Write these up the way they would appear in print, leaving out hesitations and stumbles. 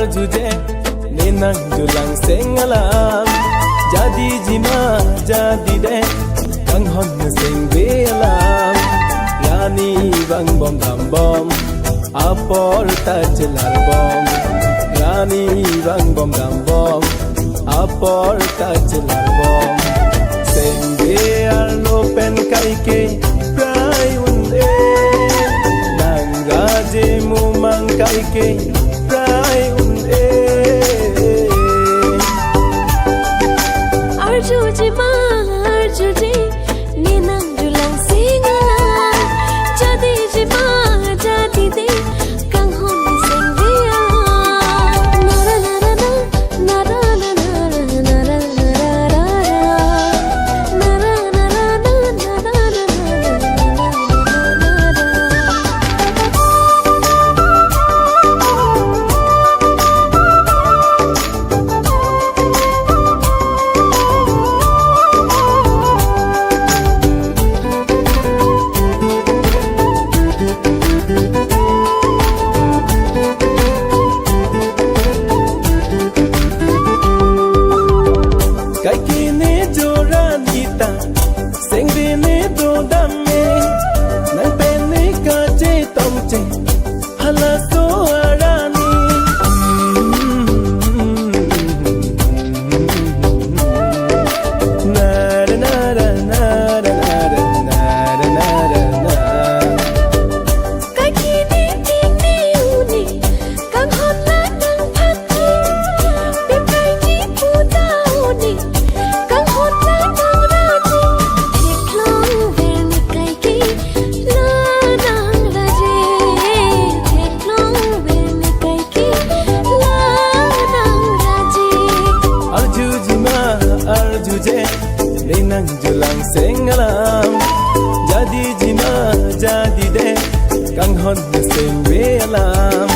arjuje nenang julang sengalam jadi jima jadi de kang hon sing belam yani bang bom dam bom apol tajelar bom yani bang bom dam bom apol tajelar bom sing bear no pen kai ke prai unde nang raje mu mang kai ke prai unde arjuje ma arjuje nenang julang singalam jadi jima jadi de kang hon sing belam nara nara nara nara nara kai kini joranita sengdene do damme nang pene ka che tong che hala so arani nara nara nara nara nara nara nara kai kini tini uni kang hon la nang phaki bim kai ni puta uni kang hon la nang raji thik long ver ni kai ki la nang raji thik long ver ni kai ki la nang raji arjujima arjuje nenang julang sengalam jadi jima jadi de kang hon sing belam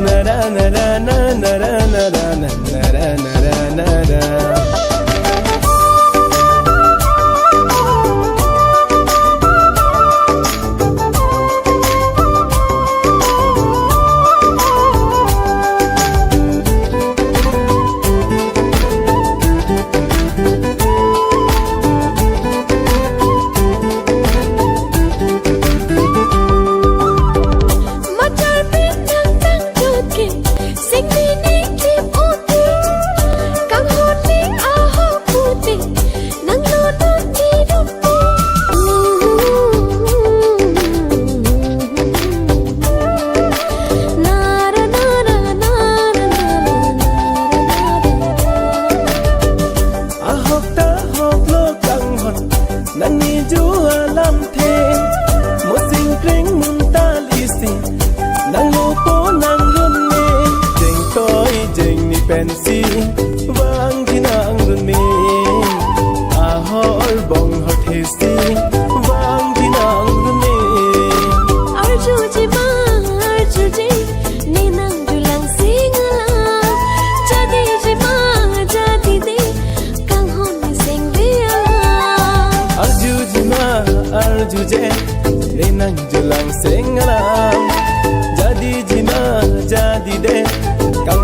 nara nara nara nara nara nara nara Matar pinang kang juki sing ni klip uti kang hon ni aho puti nang lodon ni dupi nara nara nara ahok ta hok lo kang hon nang ni ju alam the mo sing kring mun ta li si nang lo po nang run me jeng toy jeng ni pen si wang ki nang run me ahol bong hot he si wang ki nang run me arjuje ma arjuje nenang julang singalam jadi jima jadi de kang hon sing belam arjujima arjuje nenang julang sengalam jadi jima jadi de kang